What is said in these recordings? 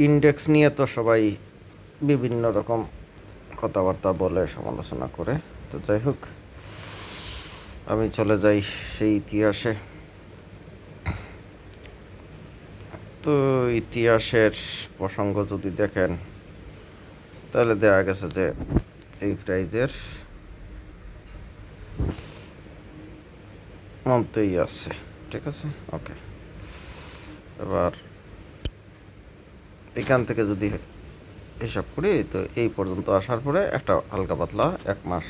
Index নিয়ে তো সবাই বিভিন্ন রকম কথাবার্তা বলে, সমালোচনা করে। তো যাই হোক, আমি চলে যাই সেই ইতিহাসে। তো ইতিহাসের প্রসঙ্গ যদি দেখেন, তাহলে দেখা গেছে যে এই প্রাইজের মধ্যেই আছে। ঠিক আছে, ওকে। এবার এখান থেকে যদি হিসাব করি, তো এই পর্যন্ত আসার পরে একটা হালকা পাতলা 1 মাস,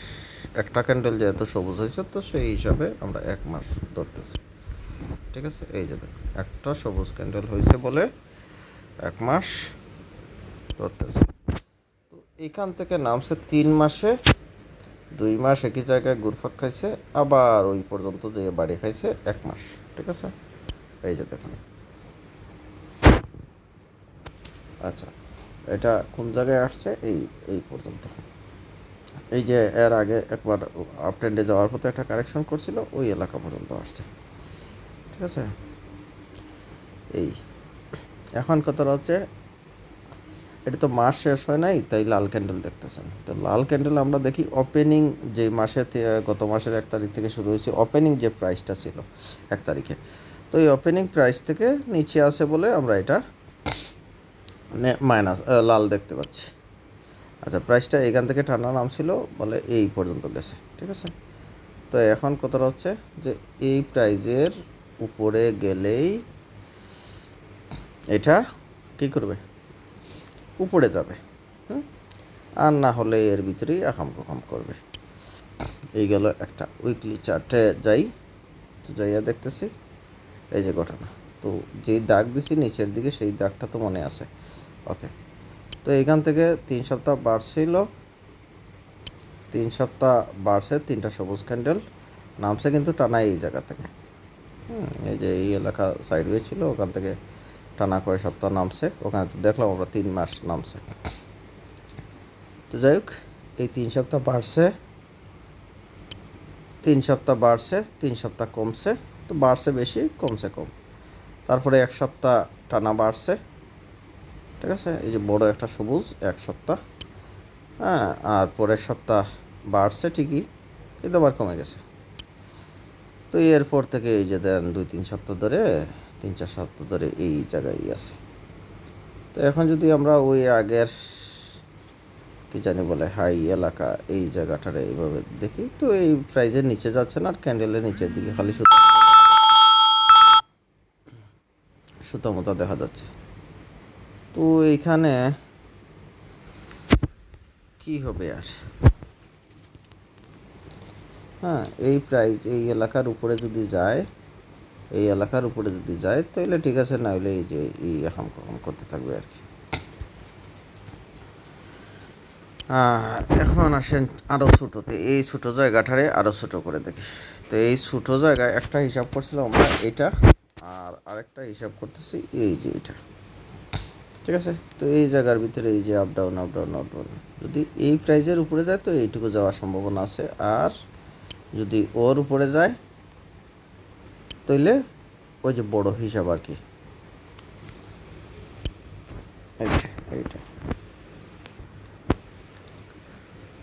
একটা ক্যান্ডেল যেহেতু সবুজ হয়েছে, তো সেই হিসাবে আমরা 1 মাস ধরতেছি। ঠিক আছে, এই যে দেখুন, একটা সবুজ ক্যান্ডেল হয়েছে বলে 1 মাস ধরতেছি। তো এইখান থেকে নামছে 3 মাসে, 2 মাস একই জায়গায় ঘুরপাক খাইছে, আবার ওই পর্যন্ত যে বাড়ি খাইছে 1 মাস। ঠিক আছে, এই যে দেখুন। আচ্ছা, এটা কোন জায়গায় আসছে? এই এই পর্যন্ত। এই যে এর আগে একবার আপ ট্রেন্ডে যাওয়ার পথে একটা কারেকশন করছিল, ওই এলাকা পর্যন্ত আসছে। ঠিক আছে, এই এখন কথা হচ্ছে, এটা তো মাস শেষ হয় নাই, তাই লাল ক্যান্ডেল দেখতেছেন। তো লাল ক্যান্ডেল আমরা দেখি ওপেনিং যে মাসে, গত মাসের 1 তারিখ থেকে শুরু হয়েছে, ওপেনিং যে প্রাইসটা ছিল 1 তারিখে, তো এই ওপেনিং প্রাইস থেকে নিচে আসে বলে আমরা এটা মাইনাস লাল দেখতে পাচ্ছি। আচ্ছা, প্রাইসটা এখান থেকে টানা নামছিল বলে এই পর্যন্ত গেছে। ঠিক আছে, তো এখন কথাটা হচ্ছে যে এই প্রাইজের উপরে গেলেই এটা কী করবে? উপরে যাবে। আর না হলে এর ভিতরেই আকাম কুকাম করবে। এই গেল একটা। উইকলি চার্টে যাই, তো যাইয়া দেখতেছি এই যে ঘটনা। তো যেই দাগ দিছি নিচের দিকে, সেই দাগটা তো মনে আছে। ওকে, তো এইখান থেকে 3 সপ্তাহ বাড়ছিল, 3 সপ্তাহ বাড়ছে, 3টা সবুজ ক্যান্ডেল নামছে কিন্তু টানা এই জায়গা থেকে। এই যে এই এলাকা সাইডওয়ে ছিল, ওখান থেকে টানা কয়েক সপ্তাহ নামছে। ওখানে তো দেখলাম আমরা 3 মাস নামছে। তো যাই হোক, এই 3 সপ্তাহ বাড়ছে, 3 সপ্তাহ বাড়ছে, 3 সপ্তাহ কমছে। তো বাড়ছে বেশি, কমছে কম। তারপরে 1 সপ্তাহ টানা বাড়ছে। ঠিক আছে, এই যে বড় একটা সবুজ 1 সপ্তাহ। হ্যাঁ, আর পরের সপ্তাহ বাড়ছে ঠিকই, কিন্তু আবার কমে গেছে। তো এরপর থেকে এই যে দেন 2-3 সপ্তাহ ধরে, 3-4 সপ্তাহ ধরে এই জায়গায় আছে। তো এখন যদি আমরা ওই আগের কি জানি বলে হাই এলাকা, এই জায়গাটারে এইভাবে দেখি, তো এই প্রাইজের নিচে যাচ্ছে না, আর ক্যান্ডেলের নিচের দিকে খালি সুতা মোতা দেখা যাচ্ছে। তো এইখানে কি হবে আর? হ্যাঁ, এই প্রাইস এই এলাকার উপরে যদি যায়, এই এলাকার উপরে যদি যায়, তাহলে ঠিক আছে, না হলে এই যে এই এখন কখন করতে থাকবে আর কি। এখন আসেন আরও ছোটোতে, এই ছোটো জায়গাটারে আরও ছোটো করে দেখি। তো এই ছোটো জায়গায় একটা হিসাব করছিলাম আমরা, এটা আর আরেকটা হিসাব করতেছি এই যে এটা। ঠিক আছে, তো এই জায়গার ভিতরে এই যে up down up down up down, যদি এই প্রাইজের উপরে যায় তো এইটুকু যাওয়ার সম্ভাবনা আছে, আর যদি ওর উপরে যায় তাহলে ওই যে বড় হিসাব আর কি, এইটা।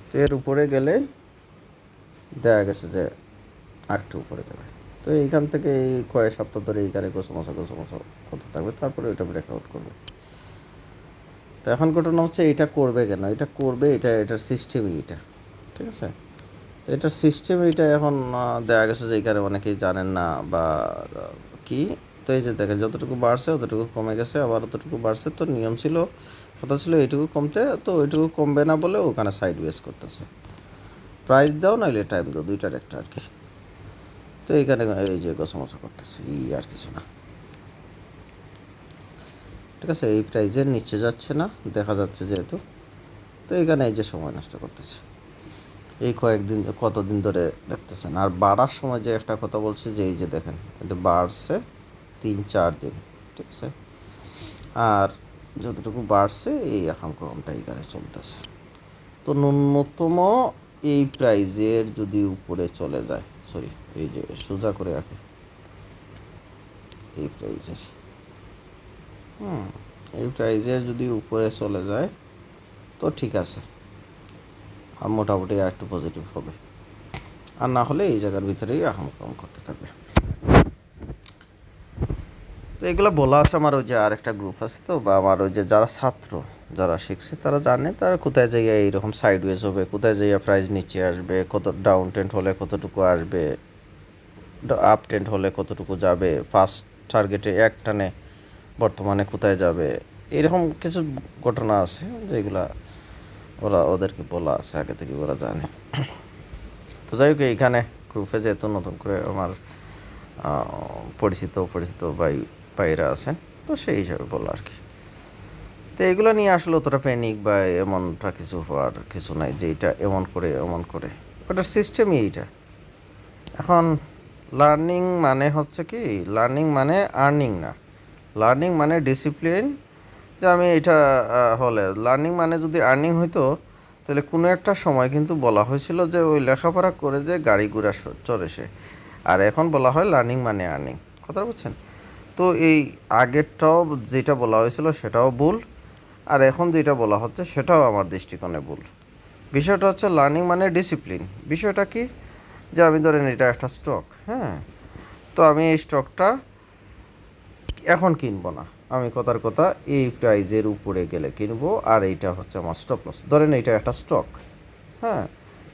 তো এর উপরে গেলে দেখা গেছে যে আরেকটু উপরে যাবে। তো এইখান থেকে এই কয়েক সপ্তাহ ধরে এইখানে গোছামশা হতে থাকবে, তারপরে ওইটা ব্রেকআউট করবে। তো এখন ঘটনা হচ্ছে, এটা করবে কেন? এটা করবে, এটার সিস্টেমই এটা। ঠিক আছে, তো এটার সিস্টেম এইটা। এখন দেখা গেছে যে এখানে অনেকেই জানেন না বা কি। তো এই যে দেখেন, যতটুকু বাড়ছে অতটুকু কমে গেছে, আবার অতটুকু বাড়ছে। তো নিয়ম ছিল, কথা ছিল এইটুকু কমতে, তো ওইটুকু কমবে না বলে ওখানে সাইড ওয়েজ করতেছে। প্রাইস দাও নাইলে টাইম দাও, দুইটার একটা আর কি। তো এইখানে এই যে গোছামশা করতেছে, এই আর কিছু না। ঠিক আছে, এই প্রাইজের নিচে যাচ্ছে না, দেখা যাচ্ছে যেহেতু। তো এইখানে এই যে সময় নষ্ট করতেছে, এই কয়েকদিন কতদিন ধরে দেখতেছেন। আর বাড়ার সময় যে একটা কথা বলছে, যে এই যে দেখেন, এটা বাড়ছে 3-4 দিন। ঠিক আছে, আর যতটুকু বাড়ছে এই এখন ক্রমটা এইখানে চলতেছে। তো ন্যূনতম এই প্রাইজের যদি উপরে চলে যায়, সরি এই যে সোজা করে রাখে এই প্রাইজের, এই প্রাইজের যদি উপরে চলে যায় তো ঠিক আছে, আর মোটামুটি আর একটু পজিটিভ হবে, আর না হলে এই জায়গার ভিতরেই আহাম কম করতে থাকবে। তো এগুলো বলা আছে আমার ওই যে আরেকটা গ্রুপ আছে তো, বা আমার ওই যে যারা ছাত্র যারা শিখছে তারা জানে তারা কোথায় যাইয়া এইরকম সাইডওয়েজ হবে, কোথায় যাইয়া প্রাইস নিচে আসবে, কত ডাউন ট্রেন্ড হলে কতটুকু আসবে, আপ ট্রেন্ড হলে কতটুকু যাবে, ফার্স্ট টার্গেটে এক টানে বর্তমানে কোথায় যাবে, এরকম কিছু ঘটনা আছে যেগুলা ওদেরকে বলা আছে আগে থেকে, ওরা জানে। তো যাই হোক, এইখানে গ্রুপে যেহেতু নতুন করে আমার পরিচিত ভাইরা আছেন, তো সেই হিসাবে বললো আর কি। তো এগুলো নিয়ে আসলে অতটা প্যানিক বা এমনটা কিছু হওয়ার কিছু নাই যে এটা এমন করে ওটার সিস্টেমই এইটা। এখন লার্নিং মানে হচ্ছে কি, লার্নিং মানে আর্নিং না, লার্নিং মানে ডিসিপ্লিন। যে আমি এটা হলে লার্নিং মানে যদি আর্নিং হইতো তাহলে কোনো একটা সময় কিন্তু বলা হয়েছিল যে ওই লেখাপড়া করে যে গাড়ি ঘোড়া চড়ে সে, আর এখন বলা হয় লার্নিং মানে আর্নিং। কথা বলছেন? তো এই আগেরটাও যেটা বলা হয়েছিল সেটাও ভুল, আর এখন যেটা বলা হচ্ছে সেটাও আমার দৃষ্টিকোণে ভুল। বিষয়টা হচ্ছে লার্নিং মানে ডিসিপ্লিন। বিষয়টা কি, যে আমি ধরেন এটা একটা স্টক, হ্যাঁ, তো আমি এই স্টকটা এখন কিনবো না, আমি কথার কথা এই প্রাইজের উপরে গেলে কিনবো, আর এইটা হচ্ছে আমার স্টপ লস। ধরেন এইটা একটা স্টক, হ্যাঁ,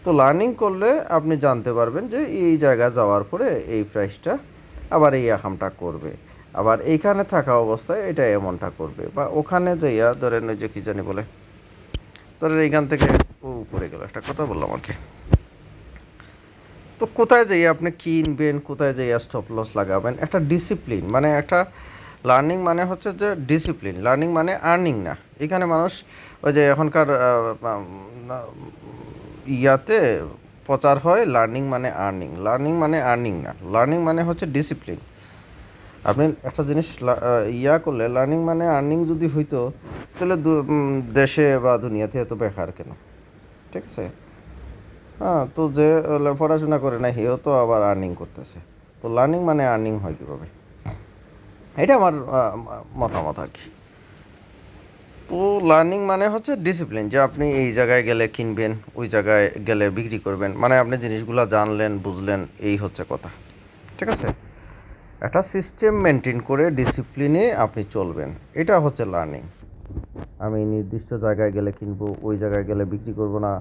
তো লার্নিং করলে আপনি জানতে পারবেন যে এই জায়গায় যাওয়ার পরে এই প্রাইসটা আবার এই আকামটা করবে, আবার এইখানে থাকা অবস্থায় এটা এমনটা করবে, বা ওখানে যাইয়া ধরেন ওই যে কী জানি বলে, ধরেন এইখান থেকে ও উপরে গেল, একটা কথা বললাম আর কি। তো কোথায় যাইয়া আপনি কিনবেন, কোথায় যাইয়া স্টপ লস লাগাবেন, একটা ডিসিপ্লিন মানে একটা লার্নিং মানে হচ্ছে যে ডিসিপ্লিন। লার্নিং মানে আর্নিং না। এখানে মানুষ ওই যে এখনকার ইয়াতে প্রচার হয় লার্নিং মানে আর্নিং, লার্নিং মানে আর্নিং না, লার্নিং মানে হচ্ছে ডিসিপ্লিন। আপনি একটা জিনিস ইয়া করলে লার্নিং মানে আর্নিং যদি হইতো তাহলে দেশে বা দুনিয়াতে এত বেকার কেন? ঠিক আছে, হ্যাঁ, তো যে পড়াশোনা করে না হেও তো আবার আর্নিং করতেছে, তো লার্নিং মানে আর্নিং হয় কীভাবে? এটা আমার মতামত আর কি। তো লার্নিং মানে হচ্ছে ডিসিপ্লিন, যে আপনি এই জায়গায় গেলে কিনবেন, ওই জায়গায় গেলে বিক্রি করবেন, মানে আপনি জিনিসগুলো জানলেন বুঝলেন, এই হচ্ছে কথা। ঠিক আছে, একটা সিস্টেম মেনটেন করে ডিসিপ্লিনে আপনি চলবেন, এটা হচ্ছে লার্নিং। আমি নির্দিষ্ট জায়গায় গেলে কিনবো, ওই জায়গায় গেলে বিক্রি করব না,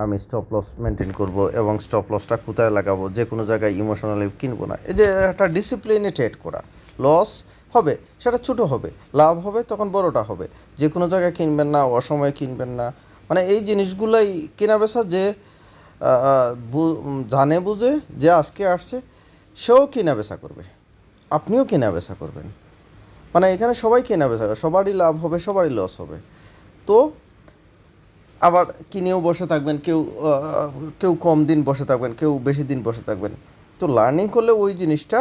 আমি স্টপ লস মেনটেন করব, এবং স্টপ লসটা কোথায় লাগাবো, যে কোনো জায়গায় ইমোশনালি কিনবো না। এই যে একটা ডিসিপ্লিনে ট্রেড করা, লস হবে সেটা ছোটো হবে, লাভ হবে তখন বড়টা হবে, যে কোনো জায়গায় কিনবেন না, অসময়ে কিনবেন না, মানে এই জিনিসগুলাই কেনা বেচা। যে জানে বুঝে যে আজকে আসছে সেও কেনা বেচা করবে, আপনিও কেনা বেচা করবেন, মানে এখানে সবাই কেনা বেচা, সবারই লাভ হবে সবারই লস হবে। তো আবার কিনেও বসে থাকবেন, কেউ কম দিন বসে থাকবেন, কেউ বেশি দিন বসে থাকবেন। তো লার্নিং করলে ওই জিনিসটা